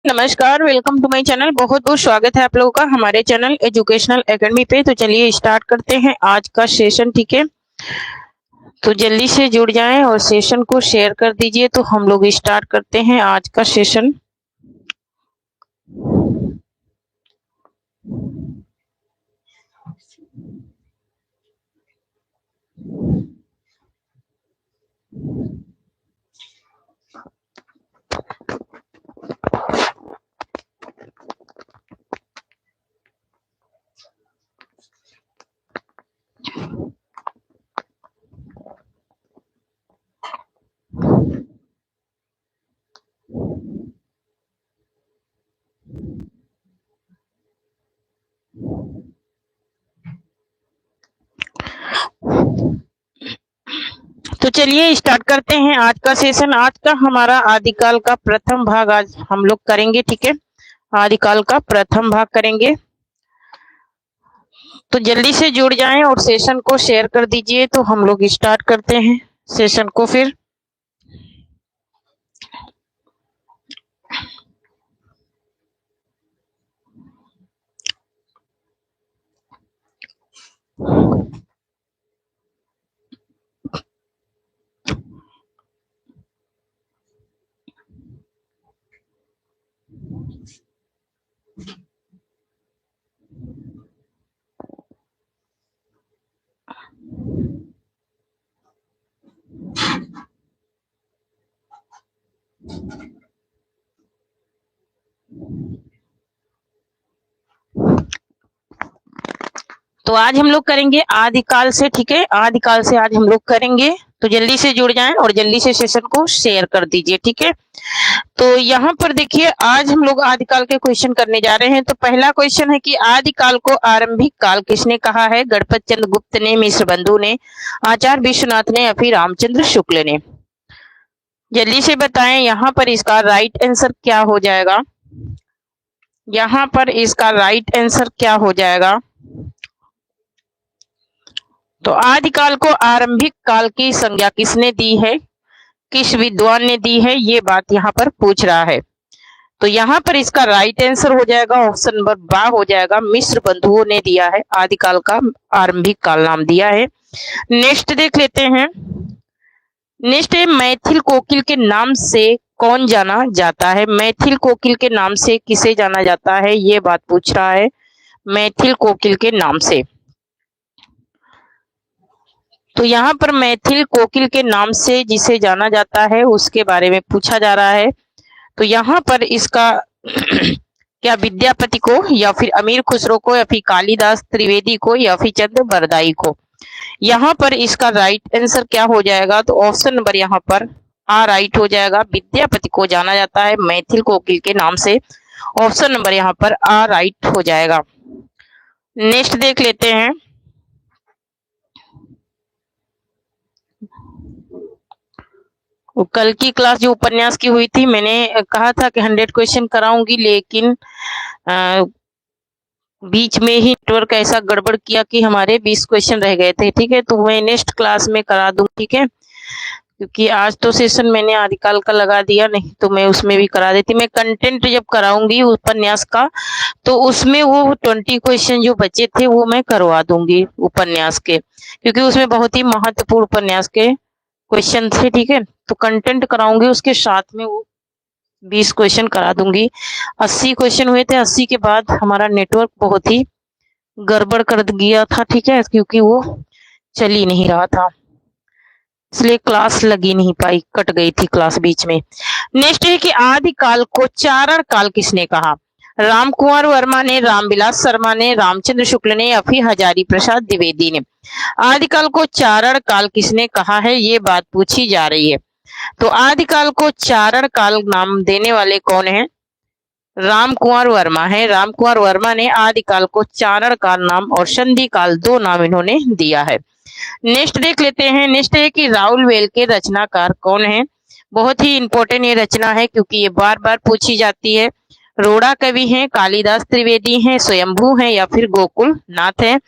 नमस्कार, welcome to my channel. बहुत बहुत स्वागत है आप लोगों का हमारे चैनल एजुकेशनल एकेडमी पे। तो चलिए स्टार्ट करते हैं आज का सेशन। ठीक है, तो जल्दी से जुड़ जाएं और सेशन को शेयर कर दीजिए। तो हम लोग स्टार्ट करते हैं आज का सेशन। तो चलिए स्टार्ट करते हैं आज का सेशन। आज का हमारा आदिकाल का प्रथम भाग आज हम लोग करेंगे। ठीक है, आदिकाल का प्रथम भाग करेंगे। तो जल्दी से जुड़ जाएं और सेशन को शेयर कर दीजिए। तो हम लोग स्टार्ट करते हैं सेशन को फिर। तो आज हम लोग करेंगे आदिकाल से। ठीक है, आदिकाल से आज हम लोग करेंगे। तो जल्दी से जुड़ जाएं और जल्दी से सेशन को शेयर कर दीजिए। ठीक है, तो यहाँ पर देखिए आज हम लोग आदिकाल के क्वेश्चन करने जा रहे हैं। तो पहला क्वेश्चन है कि आदिकाल को आरंभिक काल किसने कहा है? गणपत चंद्र गुप्त ने, मिश्र बंधु ने, आचार्य विश्वनाथ ने या फिर रामचंद्र शुक्ल ने? जल्दी से बताएं यहाँ पर इसका राइट आंसर क्या हो जाएगा। यहाँ पर इसका राइट आंसर क्या हो जाएगा? तो आदिकाल को आरंभिक काल की संज्ञा किसने दी है, किस विद्वान ने दी है, ये बात यहाँ पर पूछ रहा है। तो यहाँ पर इसका राइट आंसर हो जाएगा ऑप्शन नंबर बा हो जाएगा, मिश्र बंधुओं ने दिया है, आदिकाल का आरंभिक काल नाम दिया है। नेक्स्ट देख लेते हैं। नेक्स्ट है मैथिल कोकिल के नाम से कौन जाना जाता है? मैथिल कोकिल के नाम से किसे जाना जाता है, ये बात पूछ रहा है। मैथिल कोकिल के नाम से। तो यहाँ पर मैथिल कोकिल के नाम से जिसे जाना जाता है उसके बारे में पूछा जा रहा है। तो यहाँ पर इसका क्या विद्यापति को या फिर अमीर खुसरो को या फिर कालिदास त्रिवेदी को या फिर चंद्र बरदाई को? यहाँ पर इसका राइट आंसर क्या हो जाएगा? तो ऑप्शन नंबर यहाँ पर आ राइट हो जाएगा, विद्यापति को जाना जाता है मैथिल कोकिल के नाम से। ऑप्शन नंबर यहाँ पर आ राइट हो जाएगा। नेक्स्ट देख लेते हैं। कल की क्लास जो उपन्यास की हुई थी, मैंने कहा था कि 100 क्वेश्चन कराऊंगी, लेकिन बीच में ही नेटवर्क ऐसा गड़बड़ किया कि हमारे 20 क्वेश्चन रह गए थे। ठीक है, तो मैं नेक्स्ट क्लास में करा दूं। ठीक है, क्योंकि आज तो सेशन मैंने आदिकाल का लगा दिया, नहीं तो मैं उसमें भी करा देती। मैं कंटेंट जब कराऊंगी उपन्यास का तो उसमें वो 20 क्वेश्चन जो बचे थे वो मैं करवा दूंगी उपन्यास के, क्योंकि उसमें बहुत ही महत्वपूर्ण उपन्यास के क्वेश्चन थे। ठीक है, तो कंटेंट कराऊंगी उसके साथ में वो 20 क्वेश्चन करा दूंगी। 80 क्वेश्चन हुए थे, 80 के बाद हमारा नेटवर्क बहुत ही गड़बड़ कर गया था। ठीक है, क्योंकि वो चल ही नहीं रहा था, इसलिए क्लास लगी नहीं पाई, कट गई थी क्लास बीच में। नेक्स्ट है कि आदिकाल को चारण काल किसने कहा? राम कुंवर वर्मा ने, रामविलास शर्मा ने, रामचंद्र शुक्ल ने या फिर हजारी प्रसाद द्विवेदी ने? आदिकाल को चारण काल किसने कहा है, ये बात पूछी जा रही है। तो आदिकाल को चारण काल नाम देने वाले कौन है? राम कुंवर वर्मा है। राम कुंवर वर्मा ने आदिकाल को चारण काल नाम और संधि काल दो नाम इन्होंने दिया है। नेक्स्ट देख लेते हैं। नेक्स्ट है कि राउलवेल के रचनाकार कौन है? बहुत ही इंपॉर्टेंट ये रचना है, क्योंकि ये बार बार पूछी जाती है। रोड़ा कवि हैं, कालिदास त्रिवेदी हैं, स्वयंभू हैं या फिर गोकुल नाथ हैं?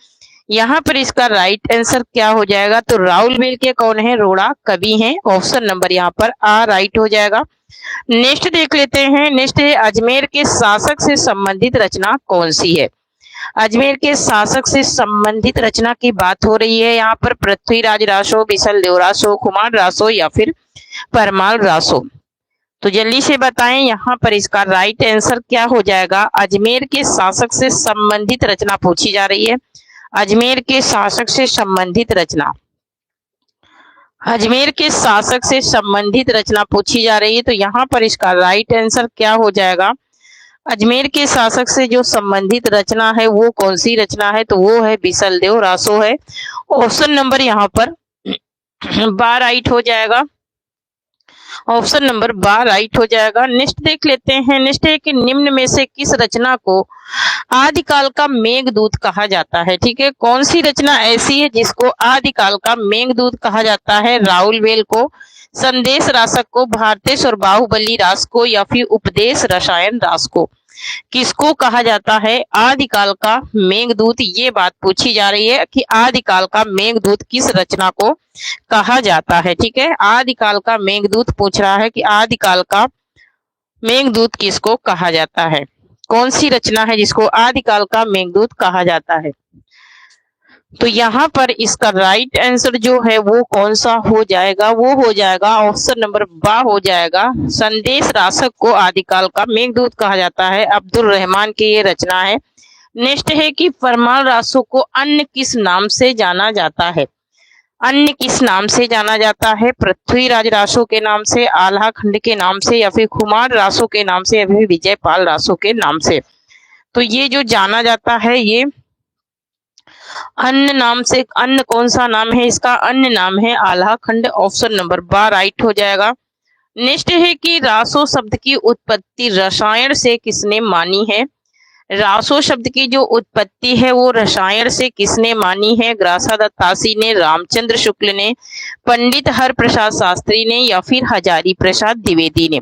यहाँ पर इसका राइट आंसर क्या हो जाएगा? तो राहुल वेल के कौन है? रोड़ा कवि हैं। ऑप्शन नंबर यहाँ पर आ राइट हो जाएगा। नेक्स्ट देख लेते हैं। नेक्स्ट है अजमेर के शासक से संबंधित रचना कौन सी है? अजमेर के शासक से संबंधित रचना की बात हो रही है यहाँ पर। पृथ्वीराज रासो, बिसल देव रासो, कुमार रासो या फिर परमाल रासो। तो जल्दी से बताएं यहाँ पर इसका राइट आंसर क्या हो जाएगा? अजमेर के शासक से संबंधित रचना पूछी जा रही है। अजमेर के शासक से संबंधित रचना, अजमेर के शासक से संबंधित रचना पूछी जा रही है। तो यहाँ पर इसका राइट आंसर क्या हो जाएगा? अजमेर के शासक से जो संबंधित रचना है वो कौन सी रचना है? तो वो है बिसल देव रासो है। ऑप्शन नंबर यहाँ पर बा राइट हो जाएगा। ऑप्शन नंबर बा राइट हो जाएगा। नेक्स्ट देख लेते हैं। नेक्स्ट है कि निम्न में से किस रचना को आदिकाल का मेघदूत कहा जाता है? ठीक है, कौन सी रचना ऐसी है जिसको आदिकाल का मेघदूत कहा जाता है? राहुल वेल को, संदेश रासक को, भारतेश और बाहुबली रास को या फिर उपदेश रसायन रास को? किसको कहा जाता है आदिकाल का मेघदूत? ये बात पूछी जा रही है कि आदिकाल का मेघदूत किस रचना को कहा जाता है। ठीक है, आदिकाल का मेघदूत पूछ रहा है कि आदिकाल का मेघदूत किसको कहा जाता है? कौन सी रचना है जिसको आदिकाल का मेघदूत कहा जाता है? तो यहाँ पर इसका राइट आंसर जो है वो कौन सा हो जाएगा? वो हो जाएगा ऑप्शन नंबर बा हो जाएगा। संदेश रासक को आदिकाल का मेघदूत कहा जाता है। अब्दुल रहमान की ये रचना है। नेक्स्ट है कि फरमान रासो को अन्य किस नाम से जाना जाता है? अन्य किस नाम से जाना जाता है? पृथ्वीराज रासो के नाम से, आल्हा खंड के नाम से या फिर कुमार रासो के नाम से या फिर विजयपाल रासो के नाम से? तो ये जो जाना जाता है ये अन्य नाम से, अन्य कौन सा नाम है इसका? अन्य नाम है आल्हा खंड। ऑप्शन नंबर बा राइट हो जाएगा। नेक्स्ट है कि रासो शब्द की उत्पत्ति रसायन से किसने मानी है? रासो शब्द की जो उत्पत्ति है वो रसायन से किसने मानी है? ग्रासा दत्तासी ने, रामचंद्र शुक्ल ने, पंडित हर प्रसाद शास्त्री ने या फिर हजारी प्रसाद द्विवेदी ने?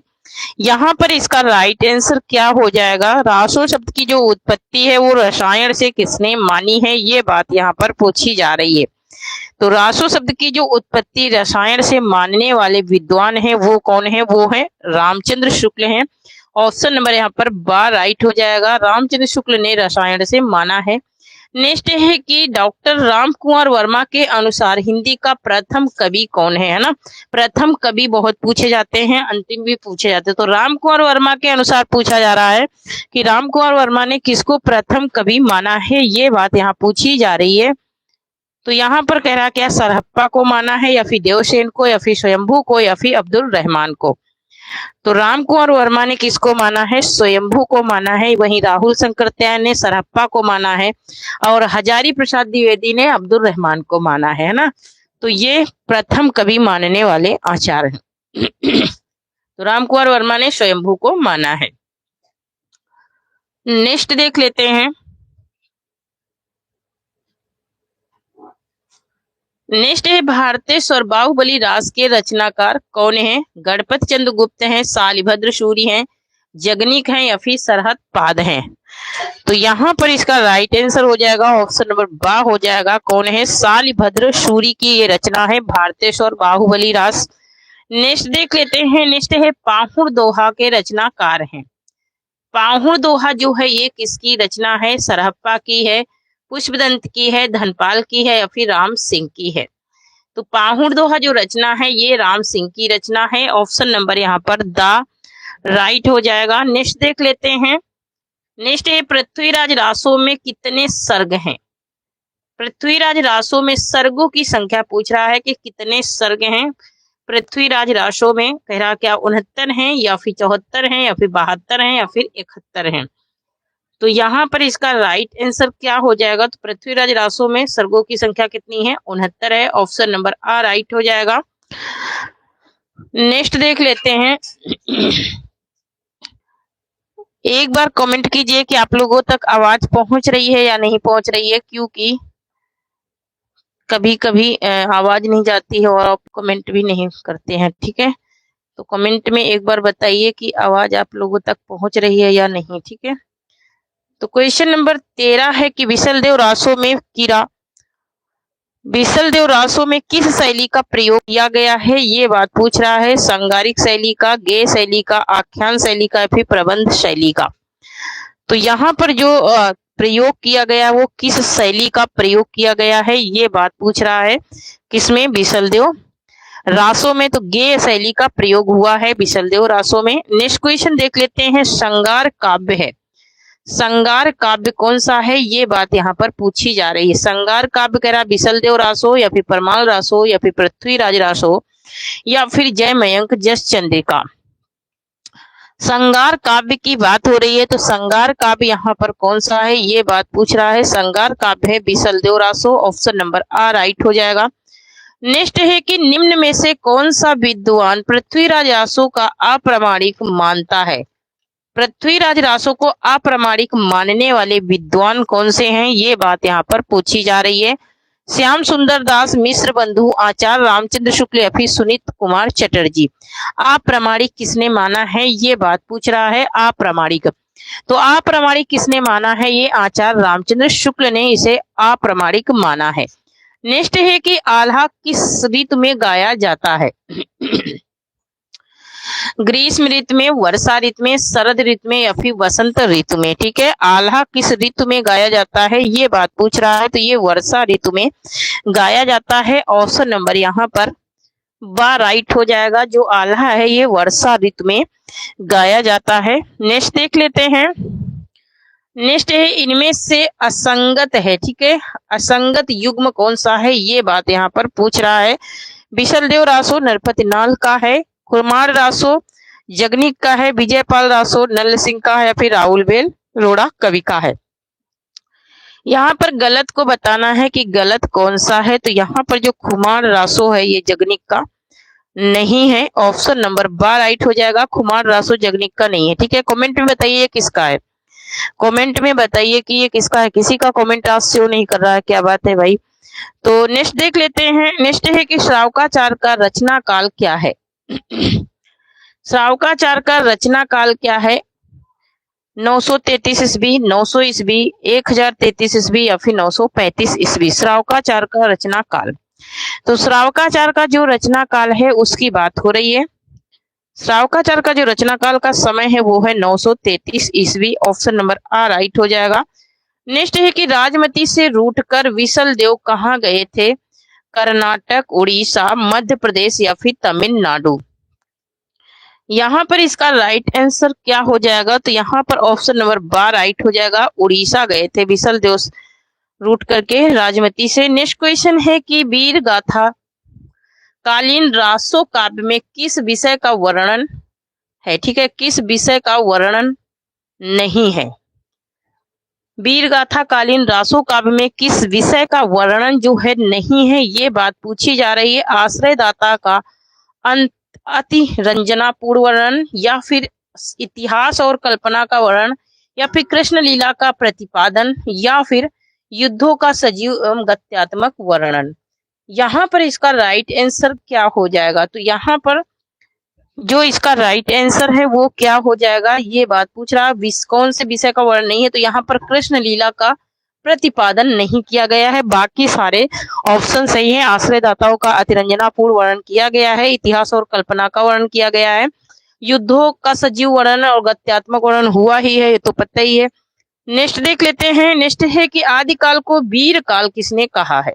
यहाँ पर इसका राइट आंसर क्या हो जाएगा? रासो शब्द की जो उत्पत्ति है वो रसायन से किसने मानी है? ये बात यहाँ पर पूछी जा रही है। तो रासो शब्द की जो उत्पत्ति रसायन से मानने वाले विद्वान है वो कौन है? वो है रामचंद्र शुक्ल हैं। ऑप्शन नंबर यहाँ पर बा राइट हो जाएगा। रामचंद्र शुक्ल ने रसायन से माना है। नेक्स्ट है कि डॉक्टर राम कुंवर वर्मा के अनुसार हिंदी का प्रथम कवि कौन है ना? प्रथम कवि बहुत पूछे जाते हैं, अंतिम भी पूछे जाते हैं। तो राम कुंवर वर्मा के अनुसार पूछा जा रहा है कि राम कुंवर वर्मा ने किसको प्रथम कवि माना है? ये बात यहाँ पूछी जा रही है। तो यहाँ पर कह रहा क्या सरहप्पा को माना है या फिर देवसेन को या फिर स्वयंभू को या फिर अब्दुल रहमान को? तो राम कुंवर वर्मा ने किसको माना है? स्वयंभू को माना है। वहीं राहुल शंकरत्यायन ने सरहप्पा को माना है और हजारी प्रसाद द्विवेदी ने अब्दुल रहमान को माना है ना। तो ये प्रथम कवि मानने वाले आचार्य हैं। तो राम कुंवर वर्मा ने स्वयंभू को माना है। नेक्स्ट देख लेते हैं। नेक्स्ट है भारतेश और बाहुबली रास के रचनाकार कौन है? गणपति चंद्र गुप्त हैं, शालिभद्र सूरी हैं, जगनीक हैं या फिर सरहद पाद हैं? तो यहाँ पर इसका राइट आंसर हो जाएगा ऑप्शन नंबर बा हो जाएगा। कौन है? शालिभद्र सूरी की ये रचना है भारतेश और बाहुबली रास। नेक्स्ट देख लेते हैं। नेक्स्ट है पाहुड़ दोहा के रचनाकार हैं। पाहुड़ दोहा जो है ये किसकी रचना है? सरहप्पा की है, पुष्पदंत की है, धनपाल की है या फिर राम सिंह की है? तो पाहुड़ दोहा जो रचना है ये राम सिंह की रचना है। ऑप्शन नंबर यहाँ पर दा राइट हो जाएगा। नेक्स्ट देख लेते हैं। नेक्स्ट है पृथ्वीराज रासों में कितने सर्ग हैं? पृथ्वीराज रासों में सर्गों की संख्या पूछ रहा है कि कितने सर्ग हैं पृथ्वीराज रासों में? कह रहा क्या 69 हैं या फिर 74 हैं या फिर 72 हैं या फिर 71 हैं? तो यहाँ पर इसका राइट आंसर क्या हो जाएगा? तो पृथ्वीराज रासों में सर्गों की संख्या कितनी है? 69 है। ऑप्शन नंबर आ राइट हो जाएगा। नेक्स्ट देख लेते हैं। एक बार कमेंट कीजिए कि आप लोगों तक आवाज पहुंच रही है या नहीं पहुंच रही है, क्योंकि कभी कभी आवाज नहीं जाती है और आप कमेंट भी नहीं करते हैं। ठीक है, तो कमेंट में एक बार बताइए कि आवाज आप लोगों तक पहुंच रही है या नहीं। ठीक है, तो क्वेश्चन नंबर 13 है कि विशल देव रासों में कीरा बिसलदेव रासो में किस शैली का प्रयोग किया गया है, ये बात पूछ रहा है। संगारिक शैली का, गेय शैली का, आख्यान शैली का, फिर प्रबंध शैली का। तो यहाँ पर जो प्रयोग किया गया वो किस शैली का प्रयोग किया गया है, ये बात पूछ रहा है। किसमें? बिसलदेव रासो में। तो गेय शैली का प्रयोग हुआ है बिसलदेव रासो में। नेक्स्ट क्वेश्चन देख लेते हैं। श्रृंगार काव्य है, श्रृंगार काव्य कौन सा है, ये बात यहाँ पर पूछी जा रही है। श्रृंगार काव्य कह रहा बिसलदेव रासो या फिर परमाल रासो या फिर पृथ्वीराज रासो या फिर जय मयंक जस चंद्रिका। श्रृंगार काव्य की बात हो रही है, तो श्रृंगार काव्य यहाँ पर कौन सा है, ये बात पूछ रहा है। श्रृंगार काव्य है बिसलदेव रासो, ऑप्शन नंबर आ राइट हो जाएगा। नेक्स्ट है कि निम्न में से कौन सा विद्वान पृथ्वीराज रासो का अप्रामाणिक मानता है। पृथ्वीराज रासो को अप्रामाणिक मानने वाले विद्वान कौन से हैं, ये बात यहाँ पर पूछी जा रही है। श्याम सुंदर दास, मिश्र बंधु, आचार्य रामचंद्र शुक्ल या फिर सुनीत कुमार चटर्जी। अप्रामाणिक किसने माना है, ये बात पूछ रहा है। अप्रामाणिक, तो अप्रामाणिक किसने माना है, ये आचार्य रामचंद्र शुक्ल ने इसे अप्रामाणिक माना है। नेक्स्ट है कि आल्हा किस ऋतु में गाया जाता है। ग्रीष्म ऋतु में, वर्षा ऋतु में, शरद ऋतु में या फिर वसंत ऋतु में। ठीक है, आल्हा किस ऋतु में गाया जाता है, ये बात पूछ रहा है। तो ये वर्षा ऋतु में गाया जाता है, ऑप्शन नंबर यहाँ पर बा राइट हो जाएगा। जो आल्हा है ये वर्षा ऋतु में गाया जाता है। नेक्स्ट देख लेते हैं। नेक्स्ट है इनमें से असंगत है। ठीक है, असंगत युग्म कौन सा है, ये बात यहाँ पर पूछ रहा है। बिसलदेव रासो नरपति नाल का है, कुमार रासो जगनिक का है, विजयपाल रासो नल सिंह का है या फिर राहुल बेल रोड़ा कवि का है। यहाँ पर गलत को बताना है कि गलत कौन सा है। तो यहाँ पर जो कुमार रासो है ये जगनिक का नहीं है, ऑप्शन नंबर बा राइट हो जाएगा। कुमार रासो जगनिक का नहीं है। ठीक है, कमेंट में बताइए किसका है, कमेंट में बताइए कि ये किसका है। किसी का कमेंट आज शो नहीं कर रहा है, क्या बात है भाई। तो नेक्स्ट देख लेते हैं। नेक्स्ट है कि श्रावकाचार का रचना काल क्या है। श्रावकाचार का रचना काल क्या है, 933 ईस्वी, 900 ईस्वी, 1033 ईस्वी या फिर 935 ईस्वी। श्रावकाचार का रचना काल, तो श्रावकाचार का जो रचना काल है उसकी बात हो रही है। श्रावकाचार का जो रचना काल का समय है वो है 933 ईस्वी, ऑप्शन नंबर आ राइट हो जाएगा। नेक्स्ट है कि राजमती से रूठकर विसलदेव कहाँ गए थे, कर्नाटक, उड़ीसा, मध्य प्रदेश या फिर तमिलनाडु। यहाँ पर इसका राइट आंसर क्या हो जाएगा, तो यहाँ पर ऑप्शन नंबर बा राइट हो जाएगा। उड़ीसा गए थे विसलदेव रूट करके राजमती से। नेक्स्ट क्वेश्चन है कि वीर गाथा कालीन रासो काव्य में किस विषय का वर्णन है। ठीक है, किस विषय का वर्णन नहीं है। वीर गाथा कालीन रासो काव्य में किस विषय का वर्णन जो है नहीं है, ये बात पूछी जा रही है। आश्रयदाता का अति रंजनापूर्ण वर्णन या फिर इतिहास और कल्पना का वर्णन या फिर कृष्ण लीला का प्रतिपादन या फिर युद्धों का सजीव एवं गत्यात्मक वर्णन। यहाँ पर इसका राइट आंसर क्या हो जाएगा, तो यहाँ पर जो इसका राइट आंसर है वो क्या हो जाएगा, ये बात पूछ रहा है। कौन से विषय का वर्णन नहीं है, तो यहाँ पर कृष्ण लीला का प्रतिपादन नहीं किया गया है। बाकी सारे ऑप्शन सही है। आश्रयदाताओं का अतिरंजनापूर्ण वर्णन किया गया है, इतिहास और कल्पना का वर्णन किया गया है, युद्धों का सजीव वर्णन और गत्यात्मक वर्णन हुआ ही है, ये तो पता ही है। नेक्स्ट देख लेते हैं। नेक्स्ट है कि आदिकाल को वीर काल किसने कहा है।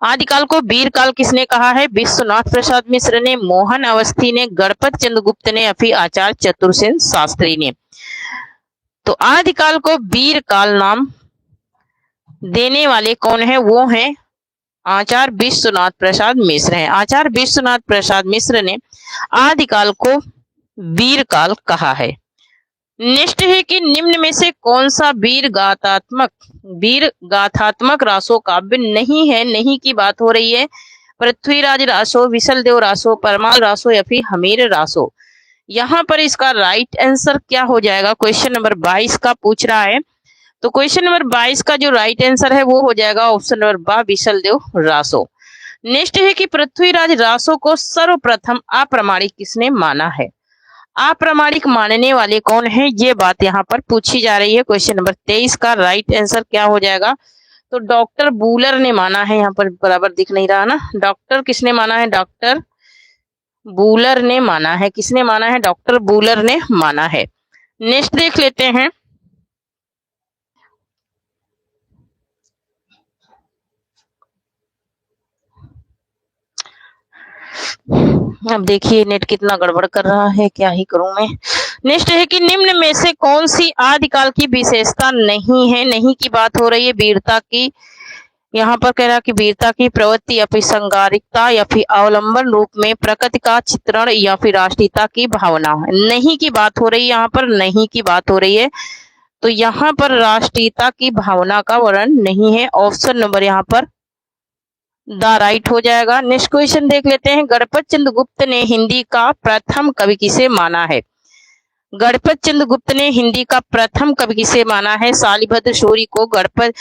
आदिकाल को वीर काल किसने कहा है, विश्वनाथ प्रसाद मिश्र ने, मोहन अवस्थी ने, गणपत चंद्रगुप्त ने या फिर आचार्य चतुर्सेन शास्त्री ने। तो आदिकाल को वीर काल नाम देने वाले कौन है, वो है आचार्य विश्वनाथ प्रसाद मिश्र हैं। आचार्य विश्वनाथ प्रसाद मिश्र ने आदिकाल को वीर काल कहा है। नेक्स्ट है कि निम्न में से कौन सा वीर गाथात्मक रासो काव्य नहीं है। नहीं की बात हो रही है। पृथ्वीराज रासो, विसलदेव रासो, परमाल रासो या फिर हमीर रासो। यहाँ पर इसका राइट आंसर क्या हो जाएगा, क्वेश्चन नंबर 22 का पूछ रहा है। तो क्वेश्चन नंबर 22 का जो राइट आंसर है वो हो जाएगा ऑप्शन नंबर बा, विसलदेव रासो। नेक्स्ट है कि पृथ्वीराज रासो को सर्वप्रथम अप्रामाणिक किसने माना है। अप्रामाणिक मानने वाले कौन है, ये बात यहाँ पर पूछी जा रही है। क्वेश्चन नंबर 23 का राइट आंसर क्या हो जाएगा, तो डॉक्टर बूलर ने माना है, यहाँ पर बराबर दिख नहीं रहा ना, डॉक्टर किसने माना है, डॉक्टर बूलर ने माना है, किसने माना है, डॉक्टर बूलर ने माना है। नेक्स्ट देख लेते हैं, अब देखिए नेट कितना गड़बड़ कर रहा है, क्या ही करूं मैं। नेक्स्ट है कि निम्न में से कौन सी आदिकाल की विशेषता नहीं है, नहीं की बात हो रही है, वीरता की, यहाँ पर कह रहा कि वीरता की प्रवृत्ति या फिर संगारिकता या फिर अवलंबन रूप में प्रकृति का चित्रण या फिर राष्ट्रीयता की भावना, नहीं की बात हो रही है, यहाँ पर नहीं की बात हो रही है, तो यहाँ पर राष्ट्रीयता की भावना का वर्णन नहीं है, ऑप्शन नंबर यहाँ पर द राइट हो जाएगा। नेक्स्ट क्वेश्चन देख लेते हैं, गणपत चंद्रगुप्त ने हिंदी का प्रथम कवि किसे माना है, गणपत चंद्रगुप्त ने हिंदी का प्रथम कवि किसे माना है, शालिभद्र सूरी को, गणपत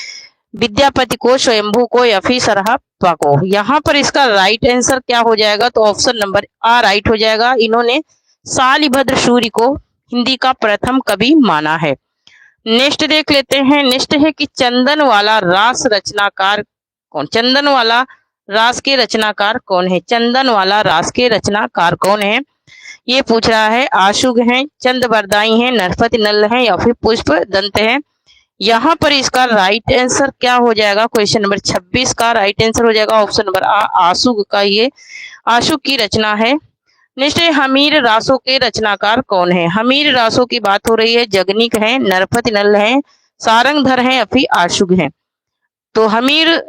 विद्यापति को, स्वयंभू को या फिर सरहप्पा को। यहाँ पर इसका राइट आंसर क्या हो जाएगा, तो ऑप्शन नंबर आ राइट हो जाएगा, इन्होंने शालिभद्र सूरी को हिंदी का प्रथम कवि माना है। नेक्स्ट देख लेते हैं, नेक्स्ट है कि चंदन वाला रास रचनाकार कौन, चंदन वाला रास के रचनाकार कौन है, चंदन वाला रास के रचनाकार कौन है, ये पूछ रहा है। आशुग हैं, चंद्रबरदाई हैं, नरपति नल हैं या फिर पुष्प दंत हैं। यहाँ पर इसका राइट आंसर क्या हो जाएगा, क्वेश्चन नंबर 26 का राइट आंसर हो जाएगा ऑप्शन नंबर आ, आशुग का, ये आशुग की रचना है। नेक्स्ट है हमीर रासों के रचनाकार कौन है, हमीर रासों की बात हो रही है, जगनिक है, नरपति नल है, सारंगधर है या फिर आशुग है। तो हमीर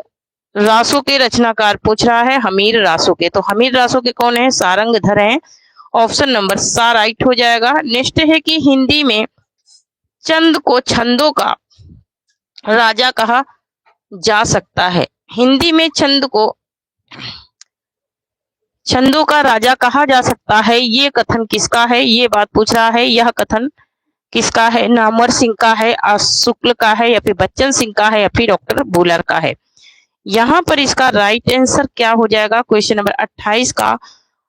रासों के रचनाकार पूछ रहा है, हमीर रासों के, तो हमीर रासों के कौन है, सारंगधर है, ऑप्शन नंबर सा राइट हो जाएगा। नेक्स्ट है कि हिंदी में चंद को छंदों का राजा कहा जा सकता है, हिंदी में छंद को छंदों का राजा कहा जा सकता है, ये कथन किसका है, ये बात पूछ रहा है, यह कथन किसका है, नामवर सिंह का है, शुक्ल का है या फिर बच्चन सिंह का है या फिर डॉक्टर बूलर का है। यहाँ पर इसका राइट आंसर क्या हो जाएगा, क्वेश्चन नंबर 28 का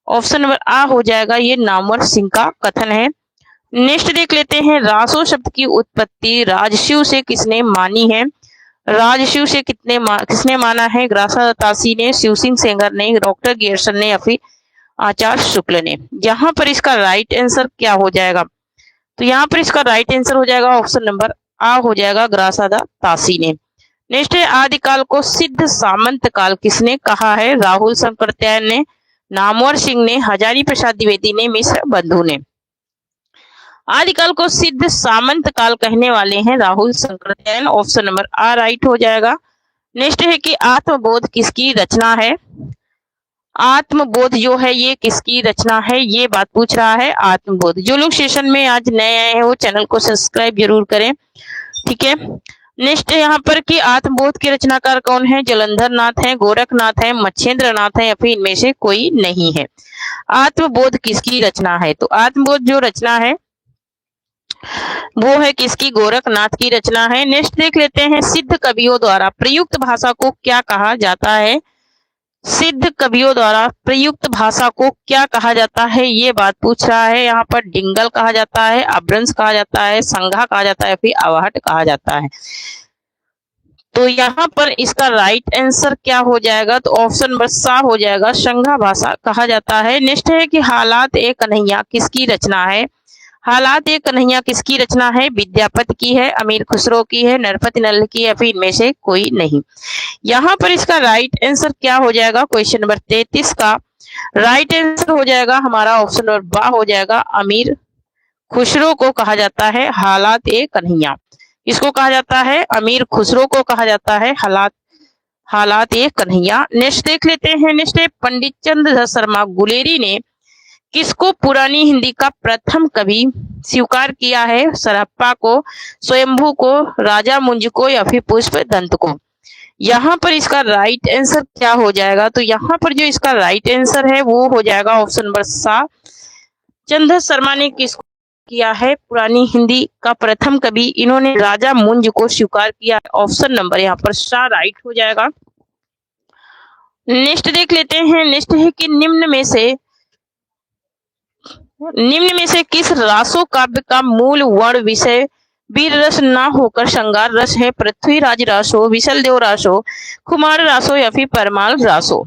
ऑप्शन नंबर आ हो जाएगा, ये नामवर सिंह का कथन है। नेक्स्ट देख लेते हैं, रासो शब्द की उत्पत्ति राजशिव से किसने मानी है, राजशिव से किसने माना है, ग्रासा तासी ने, शिव सिंह सेंगर ने, डॉक्टर गियर्सन ने या फिर आचार्य शुक्ल ने। यहाँ पर इसका राइट आंसर क्या हो जाएगा, तो यहाँ पर इसका राइट आंसर हो जाएगा ऑप्शन नंबर आ हो जाएगा, ग्रासादा तासी ने। नेक्स्ट है आदिकाल को सिद्ध सामंत काल किसने कहा है, राहुल शंकरत्यायन ने, नामवर सिंह ने, हजारी प्रसाद द्विवेदी ने, मिश्र बंधु ने। आदिकाल को सिद्ध सामंत काल कहने वाले हैं राहुल शंकरत्यायन, ऑप्शन नंबर आ राइट हो जाएगा। नेक्स्ट है कि आत्मबोध किसकी रचना है, आत्मबोध जो है ये किसकी रचना है, ये बात पूछ रहा है, आत्मबोध। जो लोग सेशन में आज नए आए हैं वो चैनल को सब्सक्राइब जरूर करें, ठीक है। नेक्स्ट है यहाँ पर कि आत्मबोध के रचनाकार कौन है, जलंधर नाथ है, गोरखनाथ है, मच्छेंद्र नाथ है या फिर इनमें से कोई नहीं है। आत्मबोध किसकी रचना है, तो आत्मबोध जो रचना है वो है किसकी, गोरखनाथ की रचना है। नेक्स्ट देख लेते हैं, सिद्ध कवियों द्वारा प्रयुक्त भाषा को क्या कहा जाता है, सिद्ध कवियों द्वारा प्रयुक्त भाषा को क्या कहा जाता है, ये बात पूछ रहा है। यहाँ पर डिंगल कहा जाता है, अभ्रंश कहा जाता है, संघा कहा जाता है, फिर अवाहट कहा जाता है। तो यहाँ पर इसका राइट आंसर क्या हो जाएगा, तो ऑप्शन नंबर सा हो जाएगा, संघा भाषा कहा जाता है। नेक्स्ट है कि हालात ए कन्हैया किसकी रचना है, हालात ए कन्हैया किसकी रचना है, विद्यापति की है, अमीर खुसरो की है, नरपति नल की है, फिर इनमें से कोई नहीं। यहाँ पर इसका राइट आंसर क्या हो जाएगा, क्वेश्चन नंबर 33 का राइट आंसर हो जाएगा हमारा ऑप्शन नंबर बा हो जाएगा, अमीर खुसरो को कहा जाता है हालात ए कन्हैया, इसको कहा जाता है अमीर खुसरो को कहा जाता है हालात ए कन्हैया। नेक्स्ट देख लेते हैं, नेक्स्ट है पंडित चंद्रधर शर्मा गुलेरी ने किसको पुरानी हिंदी का प्रथम कवि स्वीकार किया है, सरहप्पा को, स्वयंभू को, राजा मुंज को या फिर पुष्प दंत को। यहाँ पर इसका राइट आंसर क्या हो जाएगा, तो यहाँ पर जो इसका राइट आंसर है वो हो जाएगा ऑप्शन नंबर सा, चंद्रधर शर्मा ने किसको किया है पुरानी हिंदी का प्रथम कवि, इन्होंने राजा मुंज को स्वीकार किया, ऑप्शन नंबर यहाँ पर सा राइट हो जाएगा। नेक्स्ट देख लेते हैं, नेक्स्ट है कि निम्न में से किस रासो काव्य का मूल वर्ण विषय वीर रस ना होकर श्रृंगार रस है, पृथ्वीराज रासो, विशलदेव रासो, कुमार रासो या फिर परमाल रासो।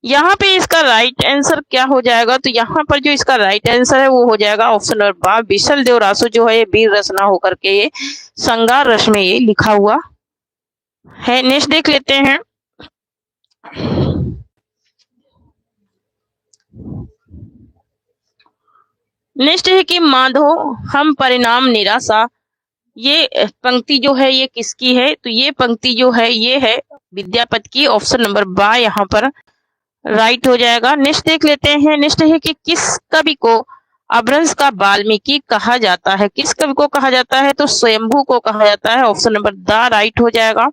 यहाँ पे इसका राइट आंसर क्या हो जाएगा? तो यहाँ पर जो इसका राइट आंसर है वो हो जाएगा ऑप्शन नंबर बा, विशलदेव रासो जो है ये वीर रस ना होकर के ये श्रृंगार रस में ये लिखा हुआ है। नेक्स्ट देख लेते हैं। नेक्स्ट है कि माधो हम परिणाम निराशा, ये पंक्ति जो है ये किसकी है? तो ये पंक्ति जो है ये है विद्यापति की, ऑप्शन नंबर बा यहाँ पर राइट हो जाएगा। नेक्स्ट देख लेते हैं। नेक्स्ट है कि किस कवि को अभ्रंश का वाल्मीकि कहा जाता है? किस कवि को कहा जाता है? तो स्वयंभू को कहा जाता है, ऑप्शन नंबर द राइट हो जाएगा।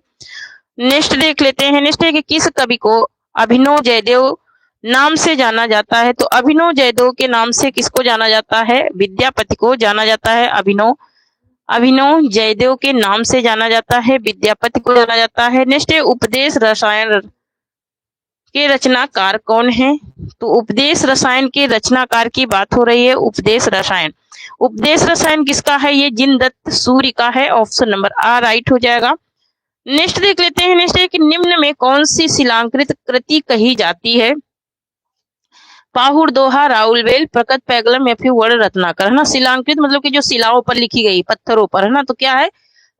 नेक्स्ट देख लेते हैं। नेक्स्ट है कि किस कवि को अभिनव जयदेव नाम से जाना जाता है? तो अभिनव जयदेव के नाम से किसको जाना जाता है? विद्यापति को जाना जाता है। अभिनव जयदेव के नाम से जाना जाता है, विद्यापति को जाना जाता है। नेक्स्ट है उपदेश रसायन के रचनाकार कौन है? तो उपदेश रसायन के रचनाकार की बात हो रही है। उपदेश रसायन किसका है? ये जिनदत्त सूर्य का है, ऑप्शन नंबर आ राइट हो जाएगा। नेक्स्ट देख लेते हैं। नेक्स्ट है कि निम्न में कौन सी शिलांकृत कृति कही जाती है? पाहुड़, दोहा, राउलवेल, प्रकट पैगलम या फिर वर्ण रत्नाकर, है ना। शिलांकृत मतलब कि जो शिलाओं पर लिखी गई, पत्थरों पर, है ना। तो क्या है?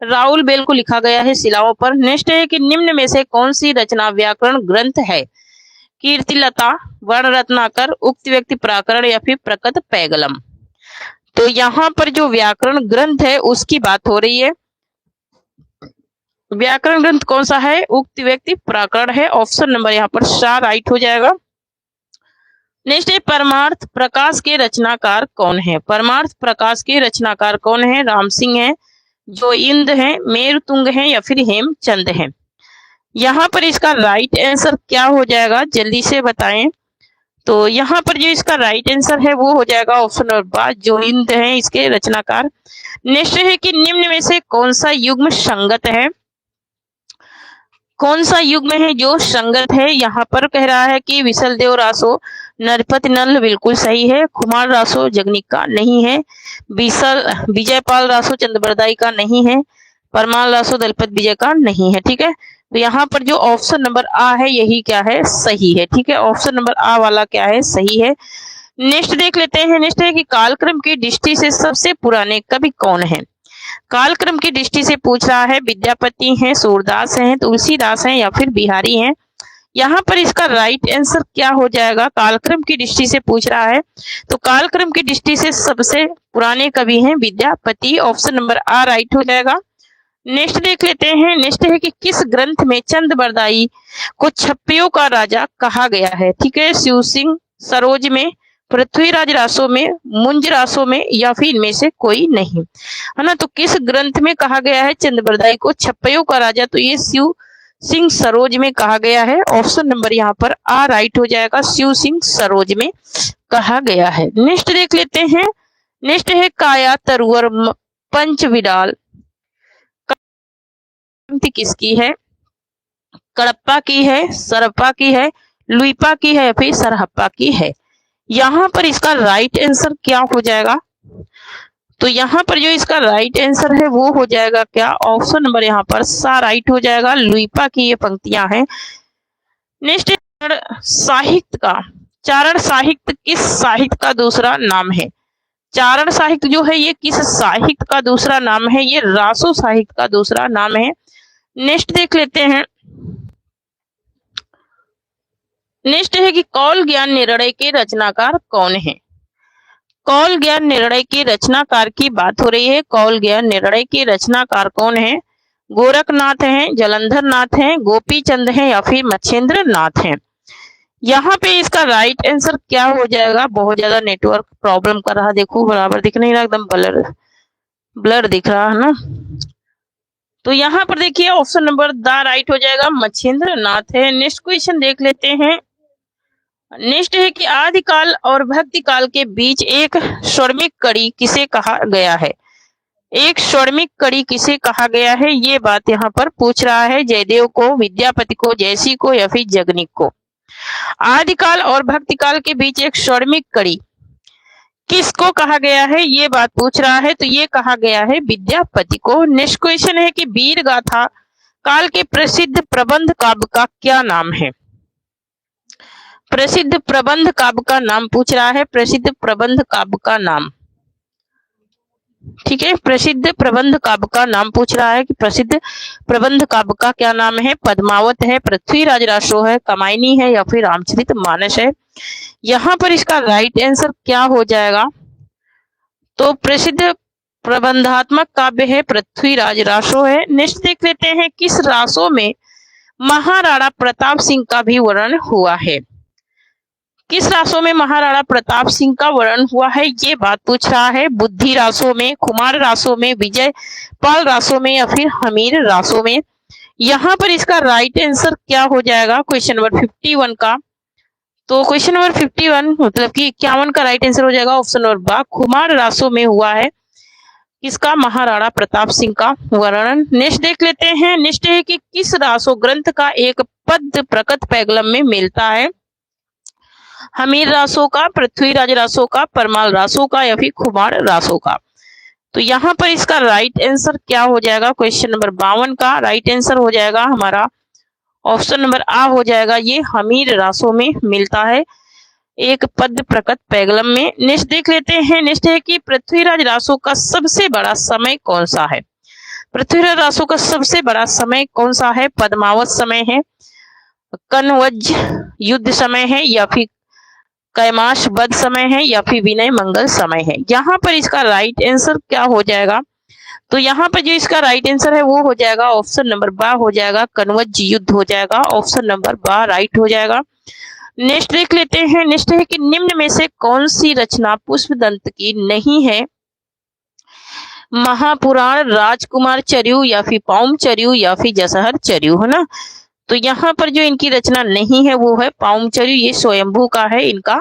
राउलवेल को लिखा गया है शिलाओं पर। नेक्स्ट है कि निम्न में से कौन सी रचना व्याकरण ग्रंथ है? कीर्तिलता, वर्ण रत्नाकर, उक्त व्यक्ति प्राकरण या फिर प्रकट पैगलम। तो यहाँ पर जो व्याकरण ग्रंथ है उसकी बात हो रही है। व्याकरण ग्रंथ कौन सा है? उक्त व्यक्ति प्राकरण है, ऑप्शन नंबर यहाँ पर सा राइट हो जाएगा। नेक्स्ट है परमार्थ प्रकाश के रचनाकार कौन है? परमार्थ प्रकाश के रचनाकार कौन है? राम सिंह है, जो इंद है, मेरुतुंग है या फिर हेमचंद है। यहाँ पर इसका राइट आंसर क्या हो जाएगा? जल्दी से बताएं। तो यहाँ पर जो इसका राइट आंसर है वो हो जाएगा ऑप्शन नंबर बा, जो इंद है इसके रचनाकार। नेक्स्ट है कि निम्न में से कौन सा युग्म संगत है? कौन सा युग्म है जो संगत है? यहाँ पर कह रहा है कि विशलदेव रासो नरपति नल बिल्कुल सही है, कुमार रासो जगनिक का नहीं है, विजयपाल रासो चंद्रबरदाई का नहीं है, परमाल रासो दलपत विजय का नहीं है। ठीक है, तो यहाँ पर जो ऑप्शन नंबर आ है यही क्या है? सही है। ठीक है, ऑप्शन नंबर आ वाला क्या है? सही है। नेक्स्ट देख लेते हैं। नेक्स्ट है कि कालक्रम की दृष्टि से सबसे पुराने कवि कौन है? कालक्रम की दृष्टि से पूछ रहा है। विद्यापति हैं, सूरदास हैं, तुलसीदास हैं या फिर बिहारी हैं। यहाँ पर इसका राइट आंसर क्या हो जाएगा? कालक्रम की दृष्टि से पूछ रहा है, तो कालक्रम की दृष्टि से सबसे पुराने कवि हैं विद्यापति, ऑप्शन नंबर आ राइट हो जाएगा। नेक्स्ट देख लेते हैं। नेक्स्ट है कि किस ग्रंथ में चंद्रबरदाई को छप्पियों का राजा कहा गया है? ठीक है, शिव सिंह सरोज में, पृथ्वीराज रासो में, मुंज रासो में या फिर इनमें से कोई नहीं, है ना। तो किस ग्रंथ में कहा गया है चंद्रबरदाई को छप्पियों का राजा? तो ये शिव सिंह सरोज में कहा गया है, ऑप्शन नंबर यहाँ पर आ राइट हो जाएगा। शिव सिंह सरोज में कहा गया है। नेक्स्ट देख लेते हैं। नेक्स्ट है काया तरुवर पंच विडाल किसकी है? कड़प्पा की है, सरप्पा की है, लुइपा की है, फिर सरहप्पा की है। यहाँ पर इसका राइट आंसर क्या हो जाएगा? तो यहाँ पर जो इसका राइट आंसर है वो हो जाएगा क्या? ऑप्शन नंबर यहाँ पर सा राइट हो जाएगा। लुइपा की ये पंक्तियां हैं। नेक्स्ट साहित्य का, चारण साहित्य किस साहित्य का दूसरा नाम है? चारण साहित्य जो है ये किस साहित्य का दूसरा नाम है? ये रासो साहित्य का दूसरा नाम है। नेक्स्ट देख लेते हैं। नेक्स्ट है कि कौल ज्ञान निर्णय के रचनाकार कौन है? कौल ज्ञान निर्णय के रचनाकार की बात हो रही है। कौल ज्ञान निर्णय के रचनाकार कौन है? गोरखनाथ हैं, जलंधर नाथ हैं, गोपी चंद हैं या फिर मच्छेंद्र नाथ हैं। यहाँ पे इसका राइट आंसर क्या हो जाएगा? बहुत ज्यादा नेटवर्क प्रॉब्लम कर रहा, देखो बराबर दिख नहीं रहा, एकदम ब्लर दिख रहा है ना। तो यहाँ पर देखिए ऑप्शन नंबर द राइट हो जाएगा, मच्छेंद्र नाथ है। नेक्स्ट क्वेश्चन देख लेते हैं। नेक्स्ट है कि आदिकाल और भक्ति काल के बीच एक स्वर्मिक कड़ी किसे कहा गया है? एक स्वर्मिक कड़ी किसे कहा गया है? ये बात यहाँ पर पूछ रहा है। जयदेव को, विद्यापति को, जयसी को या फिर जगनिक को। आदिकाल और भक्ति काल के बीच एक स्वर्मिक कड़ी किसको कहा गया है, ये बात पूछ रहा है। तो ये कहा गया है विद्यापति को। नेक्स्ट क्वेश्चन है कि वीर गाथा काल के प्रसिद्ध प्रबंध काव्य का क्या नाम है। प्रसिद्ध प्रबंध काव्य का नाम पूछ रहा है, प्रसिद्ध प्रबंध काव्य का नाम। ठीक है, प्रसिद्ध प्रबंध काव्य का नाम पूछ रहा है कि प्रसिद्ध प्रबंध काव्य का क्या नाम है। पद्मावत है, पृथ्वीराज रासो है, कामायनी है या फिर रामचरितमानस है। यहाँ पर इसका राइट आंसर क्या हो जाएगा, तो प्रसिद्ध प्रबंधात्मक काव्य है पृथ्वीराज रासो है। नेक्स्ट देख लेते हैं किस रासो में महाराणा प्रताप सिंह का भी वर्णन हुआ है। किस रासों में महाराणा प्रताप सिंह का वर्णन हुआ है, ये बात पूछ रहा है। बुद्धि रासों में, कुमार रासों में, विजय पाल रासों में या फिर हमीर रासों में। यहाँ पर इसका राइट आंसर क्या हो जाएगा क्वेश्चन नंबर 51 का, तो क्वेश्चन नंबर 51 मतलब कि 51 का राइट आंसर हो जाएगा ऑप्शन नंबर बा, कुमार रासों में हुआ है किसका, महाराणा प्रताप सिंह का वर्णन। नेक्स्ट देख लेते हैं। नेक्स्ट है कि किस रासो ग्रंथ का एक पद प्रकट पैगलम में मिलता है। हमीर रासों का, पृथ्वीराज रासों का, परमाल रासों का या फिर कुमार रासों का। तो यहाँ पर इसका राइट आंसर क्या हो जाएगा, क्वेश्चन नंबर 52 का राइट आंसर हो जाएगा हमारा ऑप्शन नंबर आ हो जाएगा। ये हमीर रासों में मिलता है एक पद प्रकट पैगलम में। नेक्स्ट देख लेते हैं। नेक्स्ट है कि पृथ्वीराज रासों का सबसे बड़ा समय कौन सा है। पृथ्वीराज रासों का सबसे बड़ा समय कौन सा है। पद्मावत समय है, कनवज युद्ध समय है या फिर कैमाश बद समय है या फिर विनय मंगल समय है। यहाँ पर इसका राइट आंसर क्या हो जाएगा, तो यहाँ पर जो इसका राइट आंसर है वो हो जाएगा ऑप्शन नंबर बा हो जाएगा, कनवज युद्ध हो जाएगा, ऑप्शन नंबर बा राइट हो जाएगा। नेक्स्ट देख लेते हैं। नेक्स्ट है कि निम्न में से कौन सी रचना पुष्पदंत की नहीं है। महापुराण, राजकुमार चर्यु या फिर पाउम चर्यु या फिर जसहर चर्यु, है ना। तो यहाँ पर जो इनकी रचना नहीं है वो है पाउम चर्यु, ये स्वयंभू का है, इनका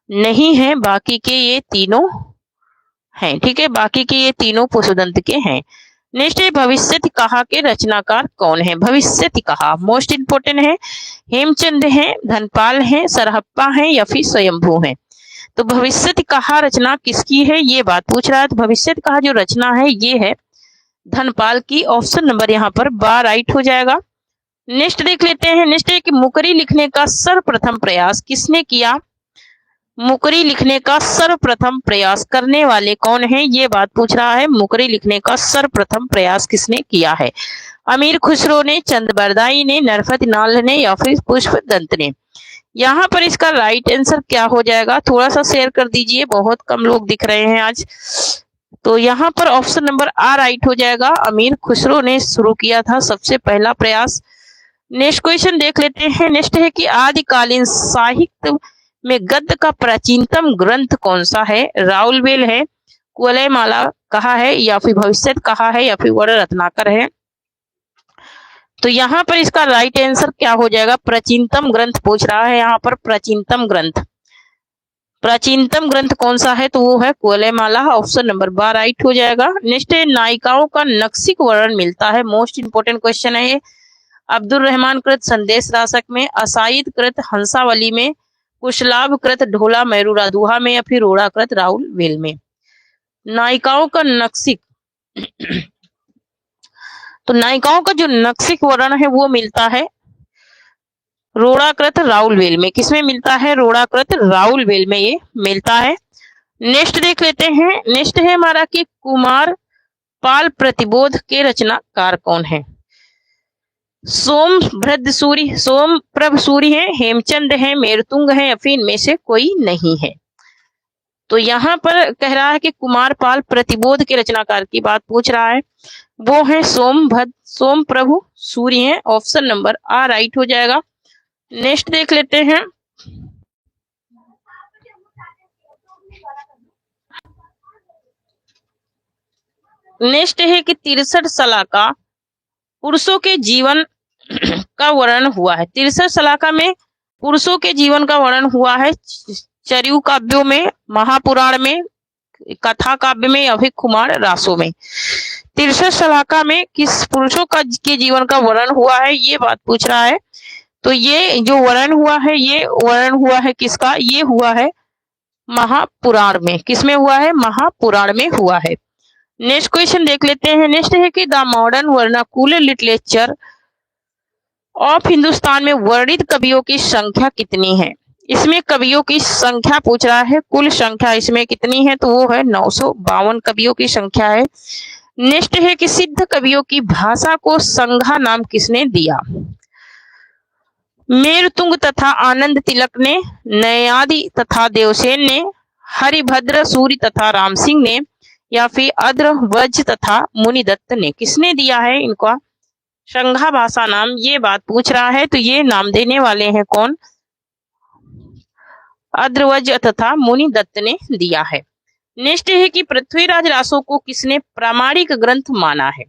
नहीं है। बाकी के ये तीनों हैं, ठीक है, बाकी के ये तीनों पुष्पदंत के हैं। नेक्स्ट है भविष्यति कहा के रचनाकार कौन है। भविष्यति कहा मोस्ट इंपोर्टेंट है, हेमचंद है, धनपाल है, सरहप्पा है या फिर स्वयंभू है। तो भविष्यति कहा रचना किसकी है ये बात पूछ रहा है। तो भविष्यति कहा जो रचना है ये है धनपाल की, ऑप्शन नंबर यहाँ पर बा राइट हो जाएगा। नेक्स्ट देख लेते हैं। नेक्स्ट है कि मुकरी लिखने का सर्वप्रथम प्रयास किसने किया। मुकरी लिखने का सर्वप्रथम प्रयास करने वाले कौन है, ये बात पूछ रहा है। मुकरी लिखने का सर्वप्रथम प्रयास किसने किया है। अमीर खुसरो ने, चंद्रबरदाई ने, नरपत नाल ने या फिर पुष्पदंत ने। यहाँ पर इसका राइट आंसर क्या हो जाएगा, थोड़ा सा शेयर कर दीजिए, बहुत कम लोग दिख रहे हैं आज। तो यहाँ पर ऑप्शन नंबर आ राइट हो जाएगा, अमीर खुसरो ने शुरू किया था सबसे पहला प्रयास। नेक्स्ट क्वेश्चन देख लेते हैं। नेक्स्ट है कि आदिकालीन साहित्य में गद्य का प्राचीनतम ग्रंथ कौन सा है। राउलवेल है, कुवलयमाला कहा है या फिर भविष्यत कहा है या फिर वर्ण रत्नाकर है। तो यहाँ पर इसका राइट आंसर क्या हो जाएगा, प्राचीनतम ग्रंथ पूछ रहा है यहाँ पर। प्राचीनतम ग्रंथ, प्राचीनतम ग्रंथ कौन सा है, तो वो है कुवलयमाला, ऑप्शन नंबर बा राइट हो जाएगा। नेक्स्ट है नायिकाओं का नक्सिक वर्णन मिलता है, मोस्ट इंपोर्टेंट क्वेश्चन है ये। अब्दुल रहमान कृत संदेश रासक में, असाइद कृत हंसावली में, कुशलाभ कृत ढोला मैरूरा दुहा में या फिर रोड़ा कृत राहुल वेल में। नायिकाओं का नक्सिक तो नायिकाओं का जो नक्सिक वर्णन है वो मिलता है रोड़ाकृत राउलवेल में। किसमें मिलता है, रोड़ाकृत राउलवेल में ये मिलता है। नेक्स्ट देख लेते हैं। नेक्स्ट है हमारा कि कुमार पाल प्रतिबोध के रचनाकार कौन है। सोमभद्र सूरी, सोमप्रभ सूरी है, हेमचंद है, मेरतुंग है या फिर इनमें से कोई नहीं है। तो यहाँ पर कह रहा है कि कुमार पाल प्रतिबोध के रचनाकार की बात पूछ रहा है, वो है सोमप्रभु सूरी है, ऑप्शन नंबर आ राइट हो जाएगा। नेक्स्ट देख लेते हैं। नेक्स्ट है कि 63 सलाका पुरुषों के जीवन का वर्णन हुआ है। 63 सलाका में पुरुषों के जीवन का वर्णन हुआ है चर्यु काव्यों में, महापुराण में, कथा काव्य में या फिर कुमार रासों में। 63 सलाका में किस पुरुषों का के जीवन का वर्णन हुआ है ये बात पूछ रहा है। तो ये जो वर्णन हुआ है ये वर्णन हुआ है किसका, ये हुआ है महापुराण में। किसमें हुआ है? महापुराण में हुआ है। नेक्स्ट क्वेश्चन देख लेते हैं। नेक्स्ट है कि the modern vernacular literature of Hindustan में वर्णित कवियों की संख्या कितनी है? इसमें कवियों की संख्या पूछ रहा है, कुल संख्या इसमें कितनी है? तो वो है 952 कवियों की संख्या है। नेक्स्ट है कि सिद्ध कवियों की भाषा को संज्ञा नाम किसने दिया? मेरुतुंग तथा आनंद तिलक ने, नयादि तथा देवसेन ने, हरिभद्र सूरि तथा राम सिंह ने, या फिर अद्रवज तथा मुनिदत्त ने? किसने दिया है इनका संज्ञा भाषा नाम? ये बात पूछ रहा है। तो ये नाम देने वाले हैं कौन? अद्रवज तथा मुनिदत्त ने दिया है। नेक्स्ट है कि पृथ्वीराज रासो को किसने प्रामाणिक ग्रंथ माना है?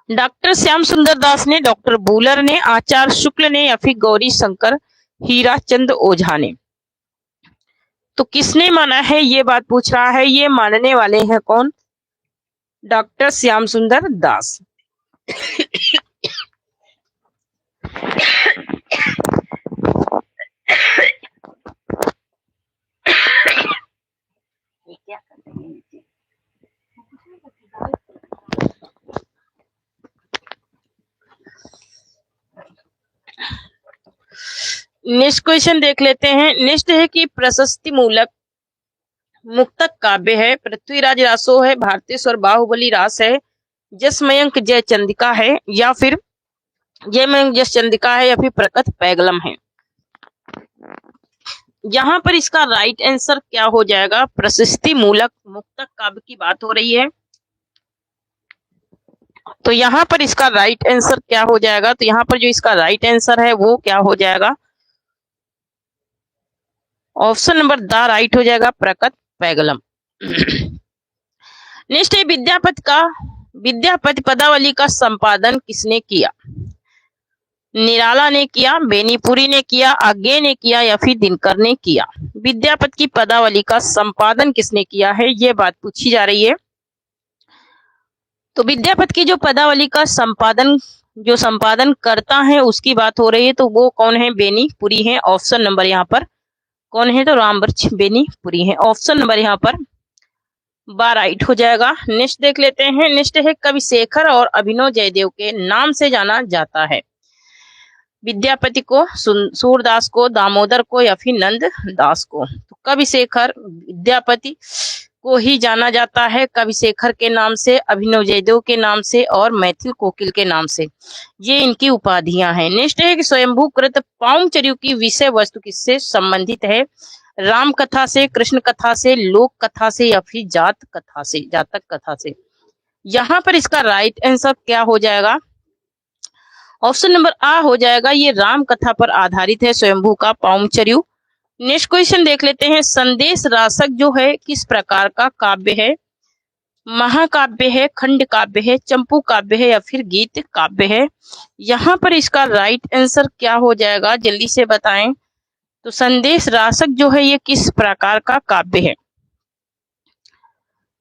डॉक्टर श्याम सुंदर दास ने, डॉक्टर बुलर ने, आचार्य शुक्ल ने, या फिर गौरी शंकर हीराचंद ओझा ने? तो किसने माना है ये बात पूछ रहा है। ये मानने वाले हैं कौन? डॉक्टर श्याम सुंदर दास। नेक्स्ट क्वेश्चन देख लेते हैं। नेक्स्ट है कि प्रशस्ति मूलक मुक्तक काव्य है। पृथ्वीराज रासो है, भारतेश्वर बाहुबली रास है, जसमयंक जय चंदिका है, या फिर जयमयंक जस चंदिका है, या फिर प्रकट पैगलम है? यहाँ पर इसका राइट आंसर क्या हो जाएगा? प्रशस्ति मूलक मुक्तक काव्य की बात हो रही है। तो यहाँ पर इसका राइट आंसर क्या हो जाएगा? तो यहाँ पर जो इसका राइट आंसर है वो क्या हो जाएगा? ऑप्शन नंबर द राइट हो जाएगा, प्रकट पैगलम। नेक्स्ट है विद्यापति पदावली का संपादन किसने किया? निराला ने किया, बेनीपुरी ने किया, आगे ने किया, या फिर दिनकर ने किया? विद्यापति की पदावली का संपादन किसने किया है ये बात पूछी जा रही है। तो विद्यापति की जो पदावली का संपादन करता है उसकी बात हो रही है। तो वो कौन है? बेनीपुरी है। ऑप्शन नंबर यहाँ पर कौन है? तो रामवृक्ष बेनीपुरी है। ऑप्शन नंबर यहाँ पर बा राइट हो जाएगा। नेक्स्ट देख लेते हैं। नेक्स्ट है कवि शेखर और अभिनव जयदेव के नाम से जाना जाता है। विद्यापति को, सूरदास को, दामोदर को, या फिर नंद दास को? तो कवि शेखर विद्यापति को ही जाना जाता है कवि शेखर के नाम से, अभिनव जयदेव के नाम से और मैथिल कोकिल के नाम से। ये इनकी उपाधियां हैं। नेक्स्ट है कि स्वयंभू कृत पाउंचर्य की विषय वस्तु किससे संबंधित है? राम कथा से, कृष्ण कथा से, लोक कथा से, या फिर जातक कथा से? यहाँ पर इसका राइट आंसर क्या हो जाएगा? ऑप्शन नंबर आ हो जाएगा। ये राम कथा पर आधारित है स्वयंभू का पाउंचर्य। नेक्स्ट क्वेश्चन देख लेते हैं। संदेश रासक जो है किस प्रकार का काव्य है? महाकाव्य है, खंड काव्य है, चंपू काव्य है, या फिर गीत काव्य है? यहाँ पर इसका राइट आंसर क्या हो जाएगा? जल्दी से बताएं। तो संदेश रासक जो है ये किस प्रकार का काव्य है?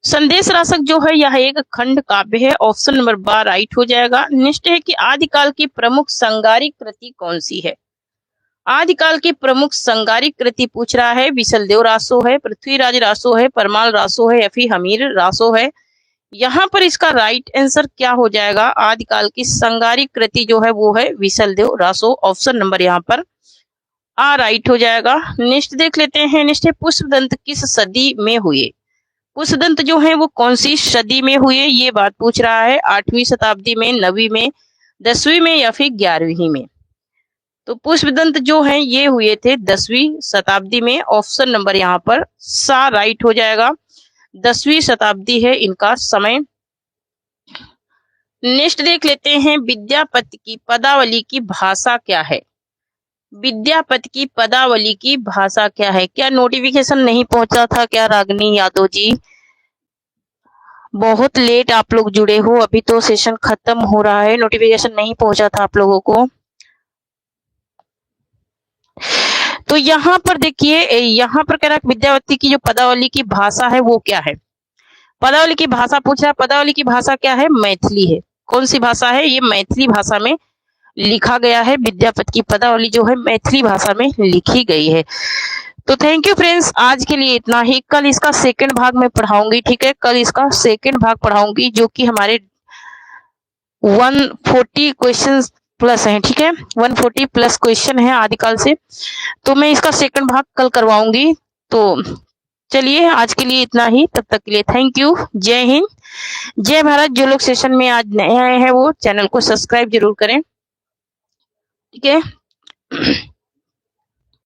संदेश रासक जो है यह एक खंड काव्य है। ऑप्शन नंबर बा राइट हो जाएगा। नेक्स्ट है कि आदिकाल की प्रमुख संगारिक कृति कौन सी है? आदिकाल की प्रमुख संगारिक कृति पूछ रहा है। विशलदेव रासो है, पृथ्वीराज रासो है, परमाल रासो है, या फिर हमीर रासो है? यहाँ पर इसका राइट आंसर क्या हो जाएगा? आदिकाल की संगारिक कृति जो है वो है विशलदेव रासो। ऑप्शन नंबर यहाँ पर आ राइट हो जाएगा। नेक्स्ट देख लेते हैं। नेक्स्ट है पुष्पदंत किस सदी में हुए? पुष्पदंत जो है वो कौन सी सदी में हुए ये बात पूछ रहा है। 8वीं शताब्दी में, 9वीं में, 10वीं में, या फिर 11वीं में? तो पुष्पदंत जो है ये हुए थे 10वीं शताब्दी में। ऑप्शन नंबर यहाँ पर सा राइट हो जाएगा। 10वीं शताब्दी है इनका समय। नेक्स्ट देख लेते हैं। विद्यापति की पदावली की भाषा क्या है? विद्यापति की पदावली की भाषा क्या है? क्या नोटिफिकेशन नहीं पहुंचा था क्या रागिनी यादव जी? बहुत लेट आप लोग जुड़े हो, अभी तो सेशन खत्म हो रहा है, नोटिफिकेशन नहीं पहुंचा था आप लोगों को। तो यहाँ पर देखिए, यहाँ पर कह रहा है विद्यापति की जो पदावली की भाषा है वो क्या है? पदावली की भाषा पूछ रहा है। पदावली की भाषा क्या है? मैथिली है। कौन सी भाषा है? ये मैथिली भाषा में लिखा गया है। विद्यापति की पदावली जो है मैथिली भाषा में लिखी गई है। तो थैंक यू फ्रेंड्स, आज के लिए इतना ही। कल इसका सेकंड भाग मैं पढ़ाऊंगी, ठीक है। कल इसका सेकंड भाग पढ़ाऊंगी जो कि हमारे 140 क्वेश्चन प्लस हैं, ठीक है। 140 प्लस क्वेश्चन है आदिकाल से, तो मैं इसका सेकंड भाग कल करवाऊंगी। तो चलिए आज के लिए इतना ही, तब तक के लिए थैंक यू। जय हिंद, जय भारत। जो लोग सेशन में आज नए आए हैं वो चैनल को सब्सक्राइब जरूर करें, ठीक है।